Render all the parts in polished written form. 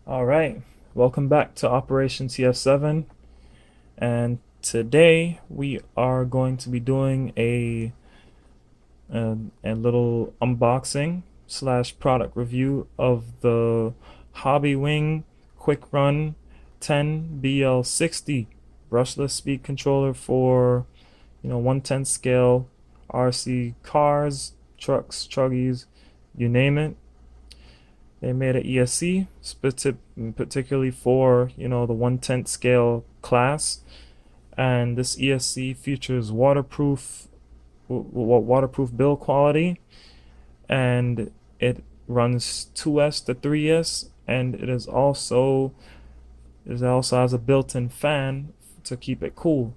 All right, welcome back to Operation TF7, and today we are going to be doing a little unboxing slash product review of the Hobbywing Quick Run 10 BL60 brushless speed controller for 1/10 scale RC cars, trucks, truggies, you name it. They made an ESC particularly for the 1/10 scale class, and this ESC features waterproof build quality, and it runs 2S to 3S, and it also has a built-in fan to keep it cool.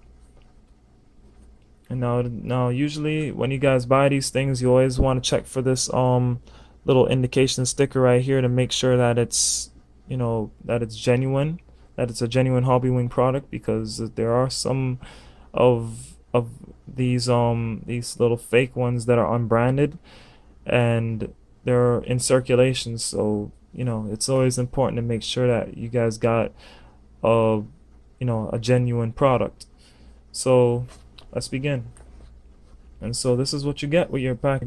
And now usually when you guys buy these things, you always want to check for this little indication sticker right here to make sure that it's that it's genuine, that it's a genuine Hobbywing product, because there are some of these little fake ones that are unbranded and they're in circulation. So it's always important to make sure that you guys got a genuine product. So let's begin. And so this is what you get with your pack.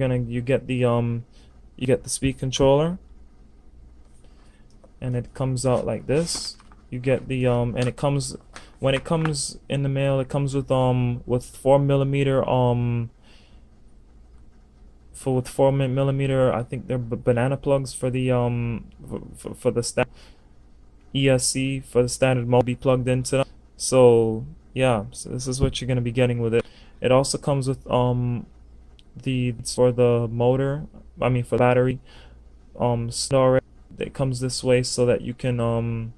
You get the speed controller, and it comes out like this. You get the and it comes when it comes in the mail, it comes with 4mm with 4mm, I think they're banana plugs for the for the ESC, for the standard mode be plugged into them. So yeah, so this is what you're gonna be getting with it. It also comes with for the motor, for battery storage. It comes this way so that you can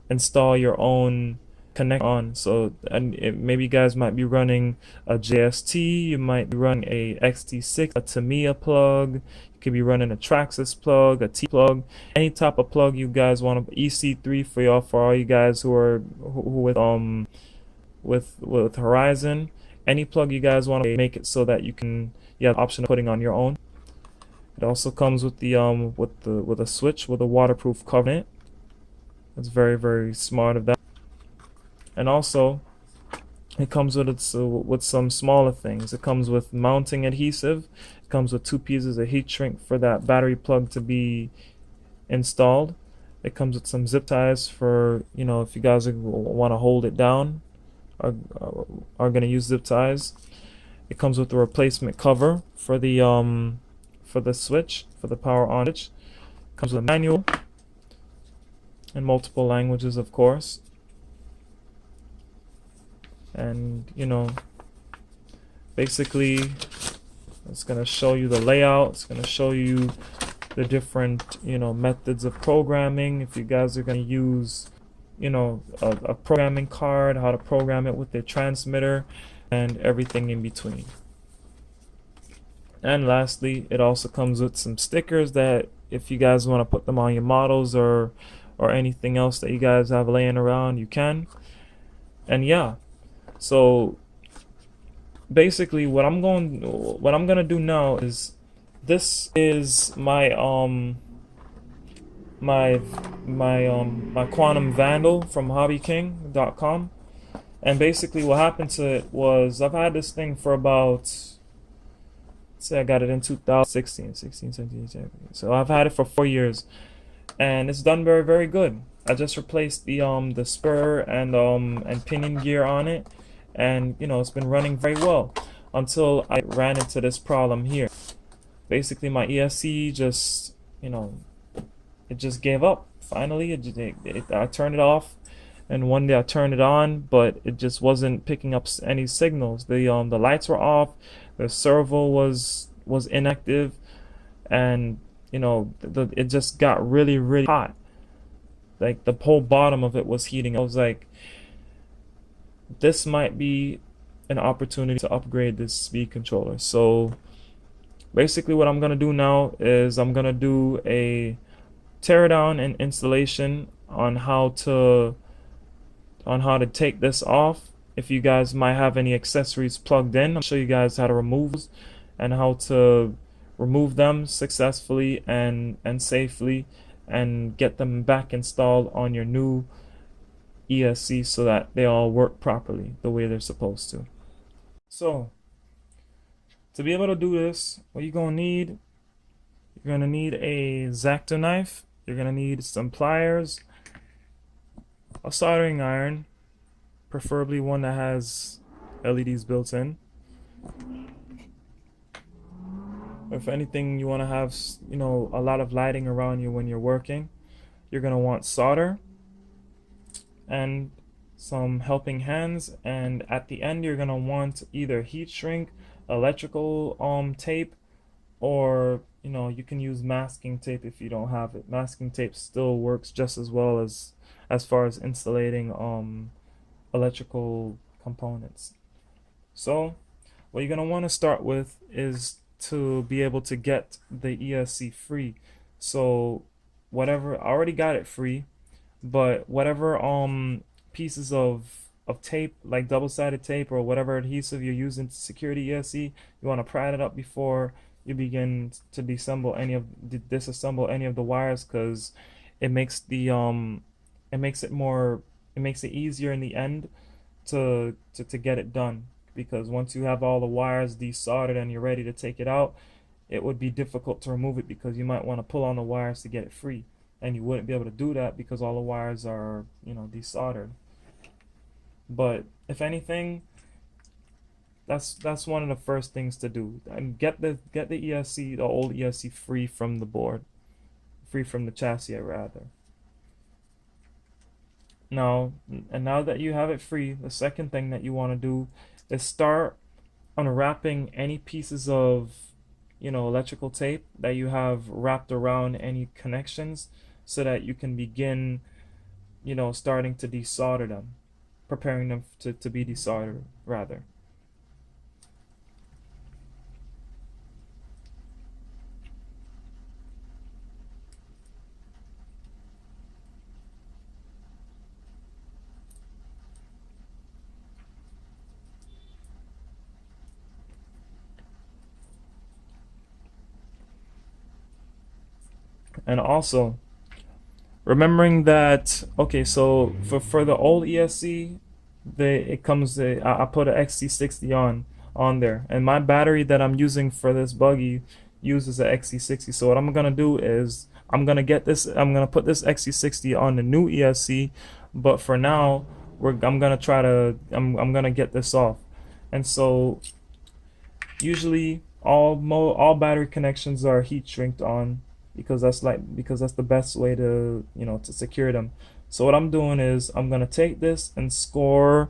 install your own connect on. So maybe you guys might be running a JST, you might be running a XT6, a Tamiya plug, you could be running a Traxxas plug, a T plug, any type of plug you guys want. EC3 for all you guys who are with Horizon. Any plug you guys want to make it so that you have the option of putting on your own. It also comes with the with a switch with a waterproof cover in it. That's very, very smart of that. And also it comes with some smaller things. It comes with mounting adhesive. It comes with 2 pieces of heat shrink for that battery plug to be installed. It comes with some zip ties for if you guys want to hold it down, are going to use zip ties. It comes with the replacement cover for the switch, for the power on switch. It comes with a manual in multiple languages, of course. And basically it's going to show you the layout. It's going to show you the different methods of programming. If you guys are going to use a programming card, how to program it with the transmitter, and everything in between. And lastly, it also comes with some stickers that if you guys want to put them on your models or anything else that you guys have laying around, you can. And yeah, so basically what I'm gonna do now is, this is my my Quantum Vandal from hobbyking.com. And basically what happened to it was, I've had this thing for about, say I got it in 2016, 16, 17, 17. So I've had it for 4 years, and it's done very, very good. I just replaced the spur and pinion gear on it, and it's been running very well until I ran into this problem here. Basically my ESC just it just gave up. Finally I turned it off, and one day I turned it on, but it just wasn't picking up any signals. The lights were off, the servo was inactive, and it just got really, really hot. Like the whole bottom of it was heating. I was like, this might be an opportunity to upgrade this speed controller. So basically what I'm gonna do now is I'm gonna do a teardown and installation on how to take this off. If you guys might have any accessories plugged in, I'll show you guys how to remove those and how to remove them successfully and safely, and get them back installed on your new ESC so that they all work properly the way they're supposed to. So to be able to do this, what you're gonna need, you're gonna need a X-acto knife, you're gonna need some pliers, a soldering iron, preferably one that has LEDs built in. If anything, you want to have, you know, a lot of lighting around you when you're working, you're gonna want solder and some helping hands, and at the end you're gonna want either heat shrink, electrical tape, or you know, you can use masking tape if you don't have it. Masking tape still works just as well as far as insulating electrical components. So what you're gonna want to start with is to be able to get the ESC free. So whatever, I already got it free, but whatever pieces of tape, like double-sided tape or whatever adhesive you're using to secure the ESC, you want to pry it up before you begin to disassemble any of the wires, because it makes the it makes it easier in the end to get it done, because once you have all the wires desoldered and you're ready to take it out, it would be difficult to remove it because you might want to pull on the wires to get it free, and you wouldn't be able to do that because all the wires are, you know, desoldered. But if anything, that's one of the first things to do, and get the ESC, the old ESC, free from the board, free from the chassis rather. Now that you have it free, the second thing that you want to do is start unwrapping any pieces of, you know, electrical tape that you have wrapped around any connections, so that you can begin, you know, starting to desolder them, preparing them to be desoldered rather. And also remembering that, okay, so for the old ESC, it comes, I put an XC60 on there, and my battery that I'm using for this buggy uses an XC60. So what I'm gonna do is I'm gonna put this XC60 on the new ESC, but for now I'm gonna get this off. And so usually all battery connections are heat shrinked on, because that's the best way to, you know, to secure them. So what I'm doing is I'm gonna take this and score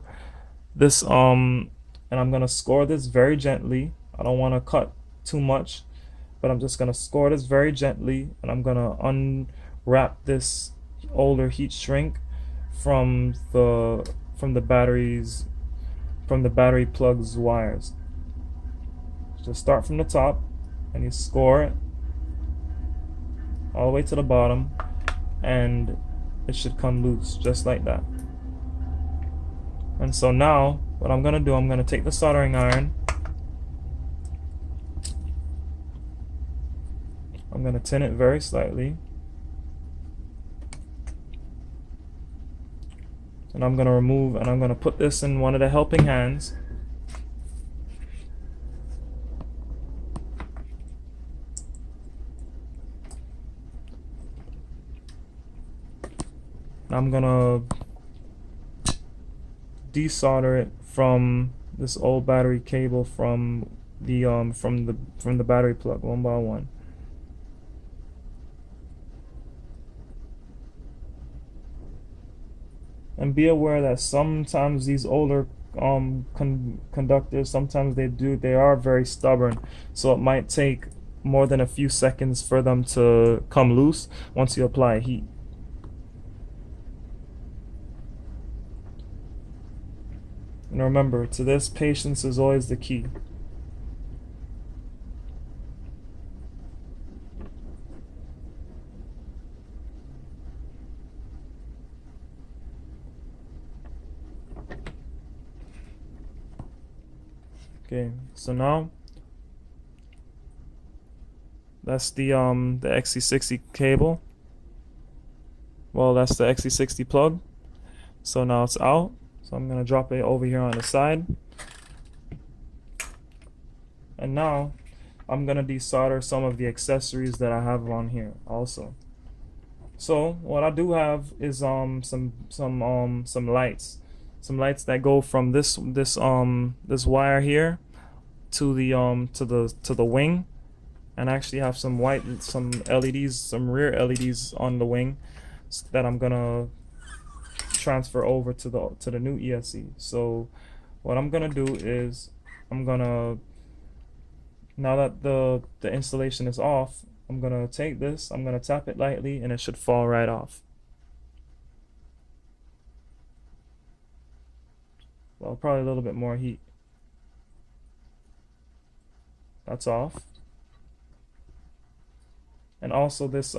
this and I'm gonna score this very gently. I don't want to cut too much, but I'm just gonna score this very gently, and I'm gonna unwrap this older heat shrink from the battery plugs wires. Just start from the top and you score it all the way to the bottom, and it should come loose just like that. And so now what I'm gonna do, I'm gonna take the soldering iron, I'm gonna tin it very slightly, and I'm gonna put this in one of the helping hands. I'm gonna desolder it from this old battery cable from the battery plug one by one. And be aware that sometimes these older conductors, sometimes they are very stubborn, so it might take more than a few seconds for them to come loose once you apply heat. And remember, to this, patience is always the key. Okay, so now that's the XC60 cable. Well, that's the XC60 plug. So now it's out. So I'm gonna drop it over here on the side. And now I'm gonna desolder some of the accessories that I have on here also. So what I do have is some lights. Some lights that go from this wire here to the wing, and I actually have some LEDs, some rear LEDs on the wing that I'm gonna transfer over to the new ESC. So what I'm gonna do is I'm gonna, now that the installation is off, I'm gonna take this, I'm gonna tap it lightly, and it should fall right off. Well, probably a little bit more heat. That's off. And also this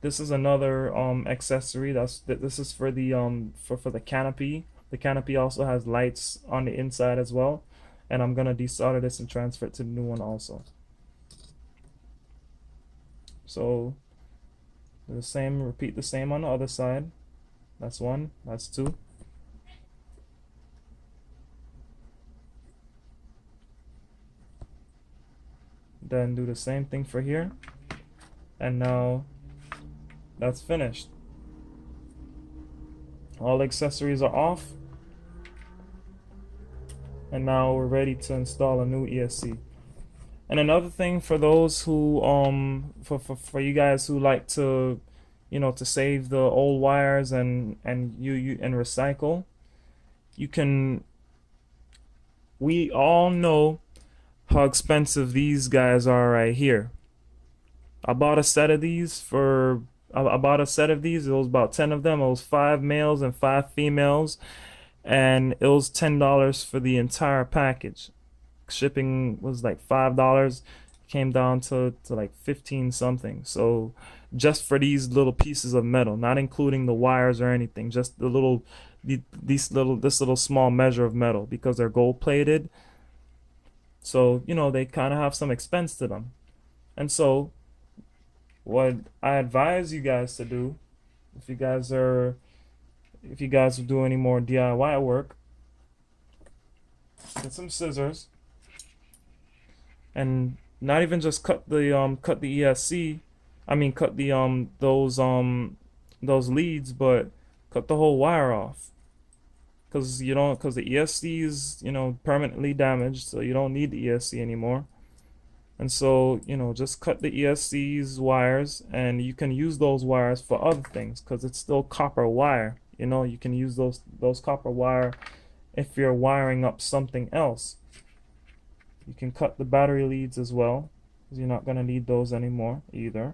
is another accessory. This is for the for the canopy. The canopy also has lights on the inside as well, and I'm gonna desolder this and transfer it to the new one also. So the same, repeat the same on the other side. That's one, that's two. Then do the same thing for here. And now that's finished. All the accessories are off. And now we're ready to install a new ESC. And another thing for those who for you guys who like to, you know, to save the old wires and recycle, you can, we all know how expensive these guys are right here. I bought a set of these for, I bought a set of these. It was about 10 of them. It was 5 males and 5 females, and it was $10 for the entire package. Shipping was like $5. Came down to like 15 something. So just for these little pieces of metal, not including the wires or anything, just the little, this little small measure of metal, because they're gold plated. So, you know, they kind of have some expense to them. And so what I advise you guys to do, if you guys are do any more DIY work, get some scissors, and not even just cut the ESC, I mean cut the those leads, but cut the whole wire off. Because you don't, because the ESC is, you know, permanently damaged, so you don't need the ESC anymore. And so, you know, just cut the ESC's wires, and you can use those wires for other things, because it's still copper wire. You know, you can use those copper wire if you're wiring up something else. You can cut the battery leads as well, because you're not going to need those anymore either.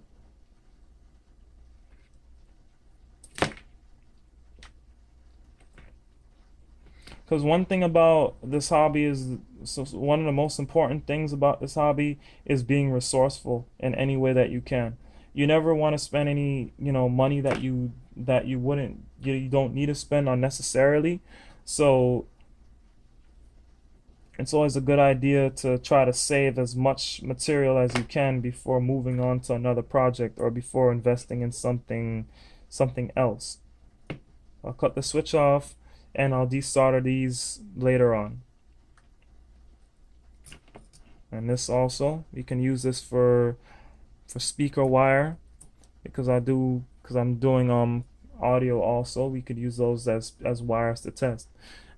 Because one thing about this hobby is, so one of the most important things about this hobby is being resourceful in any way that you can. You never want to spend any, you know, money that you don't need to spend unnecessarily. So it's always a good idea to try to save as much material as you can before moving on to another project, or before investing in something else. I'll cut the switch off, and I'll desolder these later on. And this also, you can use this for speaker wire, because I'm doing audio also. We could use those as wires to test.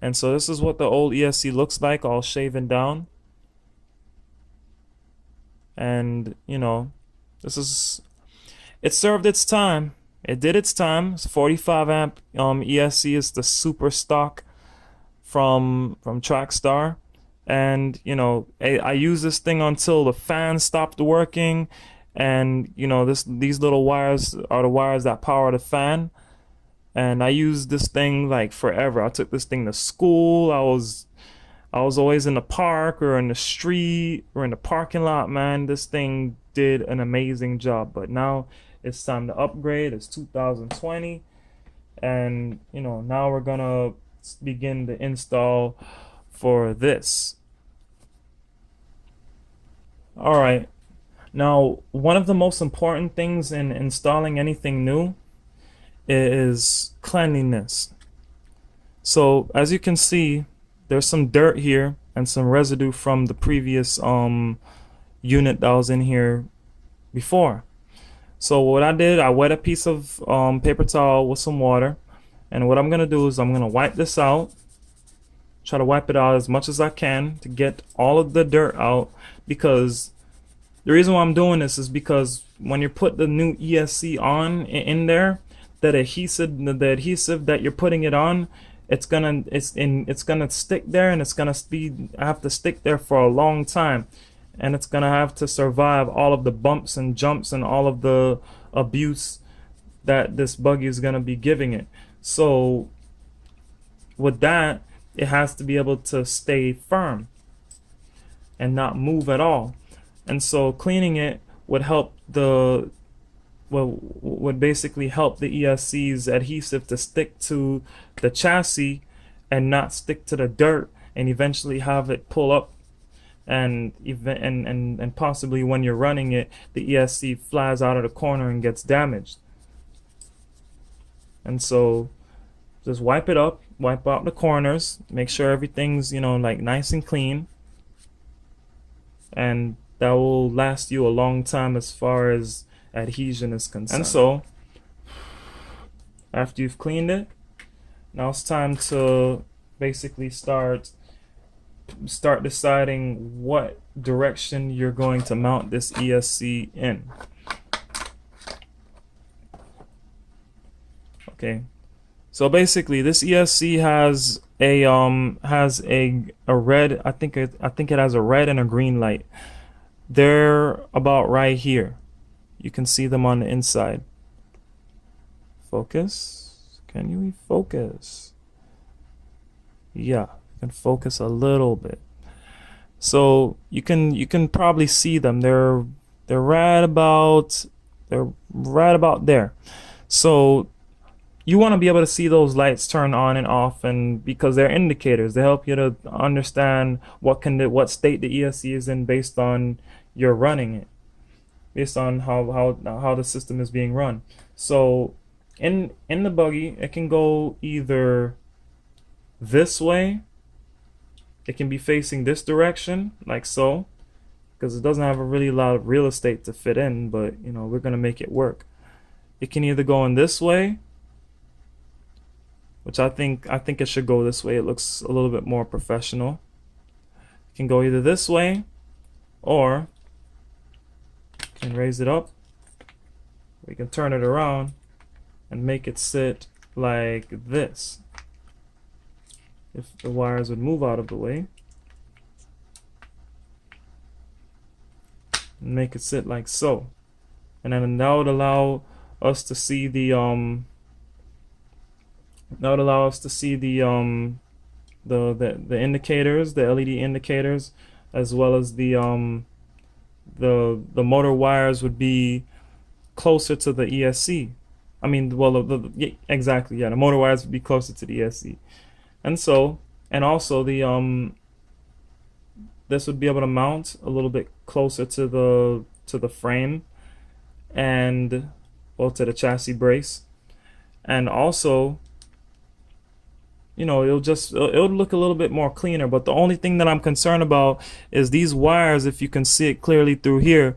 And so this is what the old ESC looks like, all shaven down. And you know, it served its time. It did its time. It's 45 amp ESC is the super stock from Trackstar. And you know, I used this thing until the fan stopped working. And you know, these little wires are the wires that power the fan. And I used this thing like forever. I took this thing to school. I was always in the park or in the street or in the parking lot, man. This thing did an amazing job. But now it's time to upgrade. It's 2020, and you know, now we're gonna begin the install for this. All right. Now, one of the most important things in installing anything new is Cleanliness. So as you can see, there's some dirt here and some residue from the previous unit that was in here before. So what I did, I wet a piece of paper towel with some water, and what I'm gonna do is I'm gonna wipe this out. Try to wipe it out as much as I can to get all of the dirt out, because the reason why I'm doing this is because when you put the new ESC on in there, that adhesive, the adhesive that you're putting it on, it's gonna stick there, and it's gonna have to stick there for a long time, and it's gonna have to survive all of the bumps and jumps and all of the abuse that this buggy is gonna be giving it. So with that, it has to be able to stay firm and not move at all. And so cleaning it would help would basically help the ESC's adhesive to stick to the chassis and not stick to the dirt, and eventually have it pull up, and possibly when you're running it, the ESC flies out of the corner and gets damaged. And so just wipe it up, wipe out the corners, make sure everything's, like nice and clean, and that will last you a long time as far as adhesion is concerned. And so after you've cleaned it, now it's time to basically start deciding what direction you're going to mount this ESC in. Okay, so basically this ESC has a red, I think it has a red and a green light. They're about right here. You can see them on the inside. Focus. Can you focus? Yeah, you can focus a little bit. So you can probably see them. They're right about there. So you want to be able to see those lights turn on and off, and because they're indicators, they help you to understand what state the ESC is in based on your running it, based on how the system is being run. So in the buggy, it can go either this way, it can be facing this direction like so, because it doesn't have a really lot of real estate to fit in, but we're gonna make it work. It can either go in this way, which I think it should go this way. It looks a little bit more professional. It can go either this way, or you can raise it up. We can turn it around and make it sit like this. If the wires would move out of the way, and make it sit like so, and then that would allow us to see the the indicators, the LED indicators, as well as the motor wires would be closer to the ESC. I mean, well, exactly, yeah, the motor wires would be closer to the ESC. And so, and also this would be able to mount a little bit closer to the frame, and to the chassis brace, and also it'll look a little bit more cleaner. But the only thing that I'm concerned about is these wires. If you can see it clearly through here,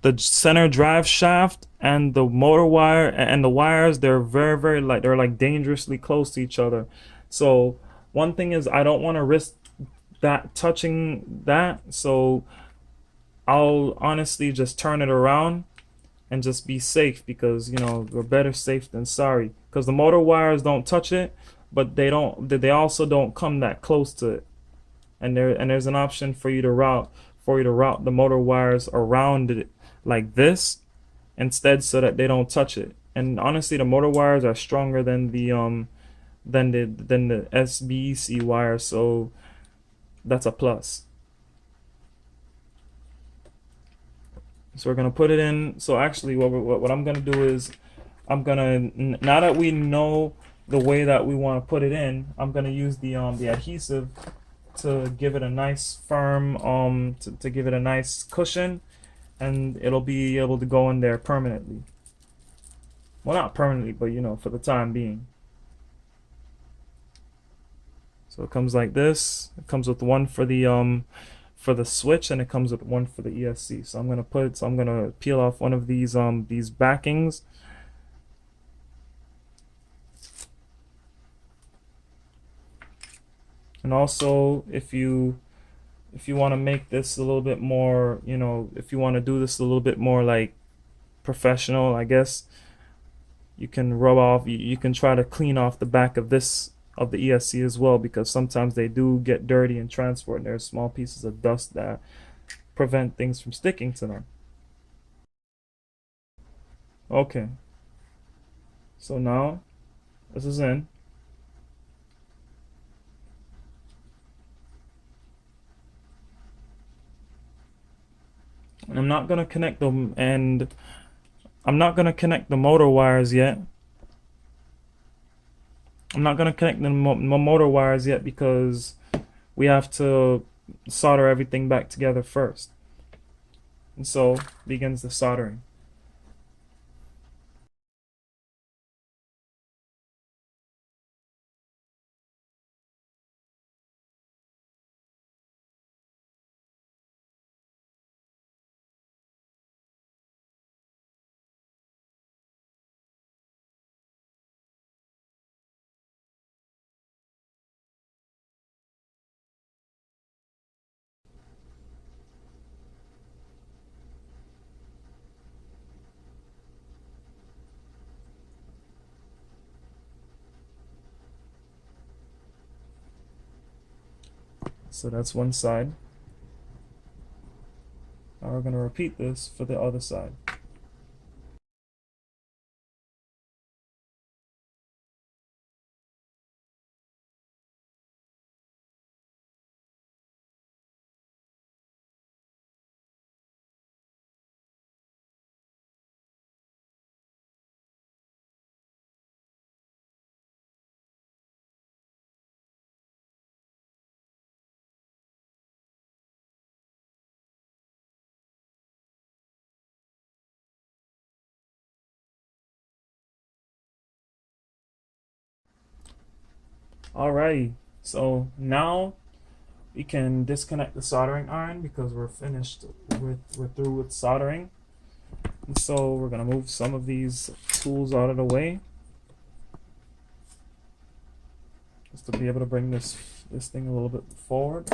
the center drive shaft and the motor wire and the wires, they're very they're like dangerously close to each other. So one thing is, I don't want to risk that touching that, so I'll honestly just turn it around and just be safe, because we're better safe than sorry, because the motor wires don't touch it, but they also don't come that close to it, and there's an option for you to route the motor wires around it like this instead, so that they don't touch it. And honestly, the motor wires are stronger than the SBEC wire, so that's a plus. So we're gonna put it in. So actually, what I'm gonna do is, now that we know the way that we want to put it in, I'm gonna use the adhesive to give it a nice firm, to give it a nice cushion, and it'll be able to go in there permanently. Well, not permanently, but you know, for the time being. So it comes like this. It comes with one for the switch, and it comes with one for the ESC. So I'm gonna peel off one of these backings. And also, if you want to make this a little bit more, you know, if you want to do this a little bit more like professional, I guess, you can rub off, you can try to clean off the back of this of the ESC as well, because sometimes they do get dirty in transport and there's small pieces of dust that prevent things from sticking to them. Okay, so now this is in. And I'm not gonna connect them, and I'm not gonna connect the motor wires yet. I'm not gonna connect the motor wires yet because we have to solder everything back together first. And so begins the soldering. So that's one side. Now we're going to repeat this for the other side. Alrighty, so now we can disconnect the soldering iron because we're finished we're through with soldering. And so we're gonna move some of these tools out of the way just to be able to bring this thing a little bit forward.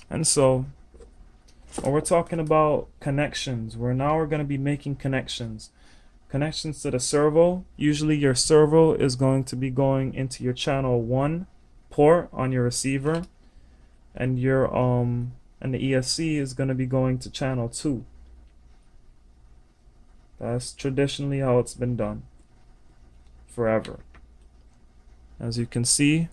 And so when we're talking about connections, we're going to be making connections to the servo. Usually your servo is going to be going into your channel 1 port on your receiver, and your and the ESC is going to be going to channel 2. That's traditionally how it's been done forever. As you can see,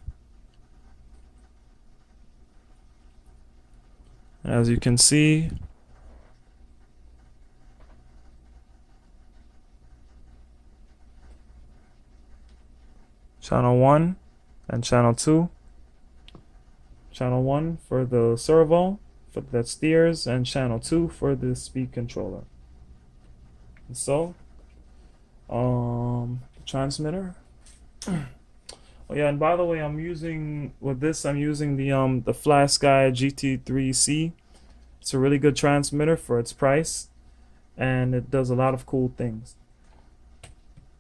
channel 1 and channel 2. Channel 1 for the servo that steers, and channel 2 for the speed controller. And so the transmitter. Oh yeah, and by the way, I'm using the FlySky GT3C. It's a really good transmitter for its price, and it does a lot of cool things.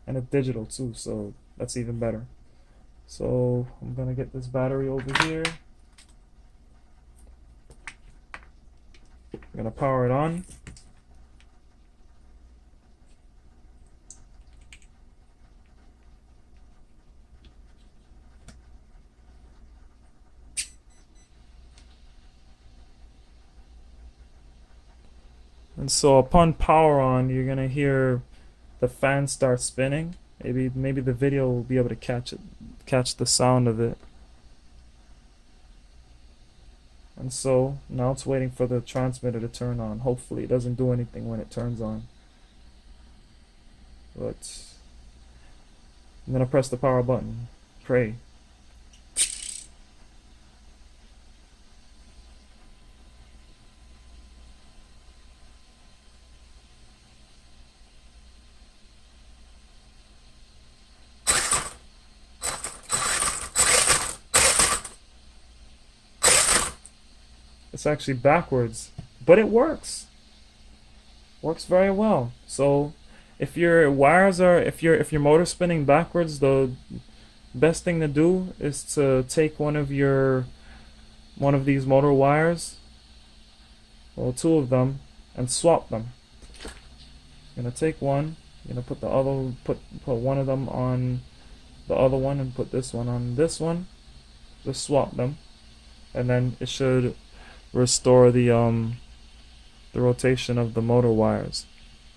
And it's digital too, so that's even better. So I'm gonna get this battery over here. I'm gonna power it on. And so upon power on, you're gonna hear the fan start spinning. Maybe the video will be able to catch the sound of it. And so now it's waiting for the transmitter to turn on. Hopefully it doesn't do anything when it turns on. But I'm gonna press the power button. Pray. It's actually backwards, but it works. Works very well. So if your wires are, if your motor's spinning backwards, the best thing to do is to take one of these motor wires, well, two of them, and swap them. You're gonna take one, you're gonna put the other, put one of them on the other one, and put this one on this one. Just swap them, and then it should restore the rotation of the motor wires.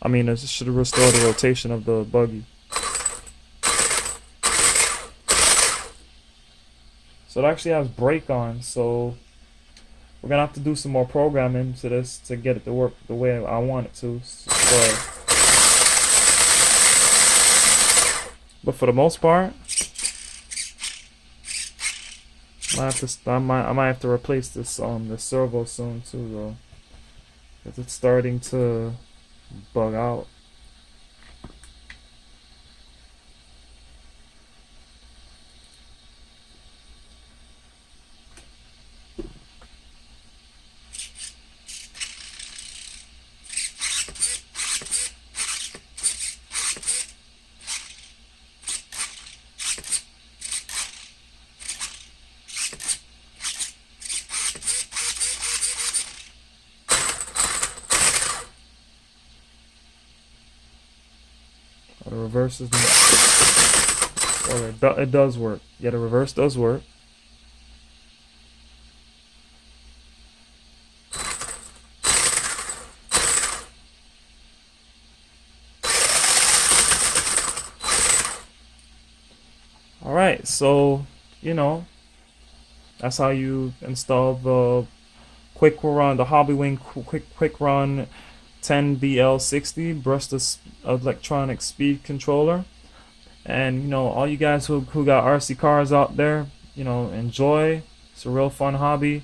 I mean, it should restore the rotation of the buggy. So it actually has brake on, so we're gonna have to do some more programming to this to get it to work the way I want it to. But for the most part, I might have to replace this this servo soon too, though, because it's starting to bug out. The reverse is not. Well, it does work. Yeah, the reverse does work. Alright, so, you know, that's how you install the quick run, the Hobbywing quick run 10BL60 brushless electronic speed controller. And you know, all you guys who got RC cars out there, you know, enjoy. It's a real fun hobby,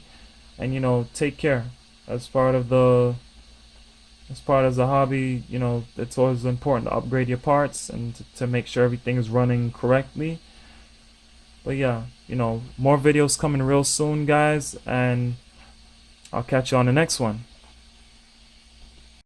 and you know, take care. As part of the hobby, you know, it's always important to upgrade your parts and to make sure everything is running correctly. But yeah, you know, more videos coming real soon, guys, and I'll catch you on the next one.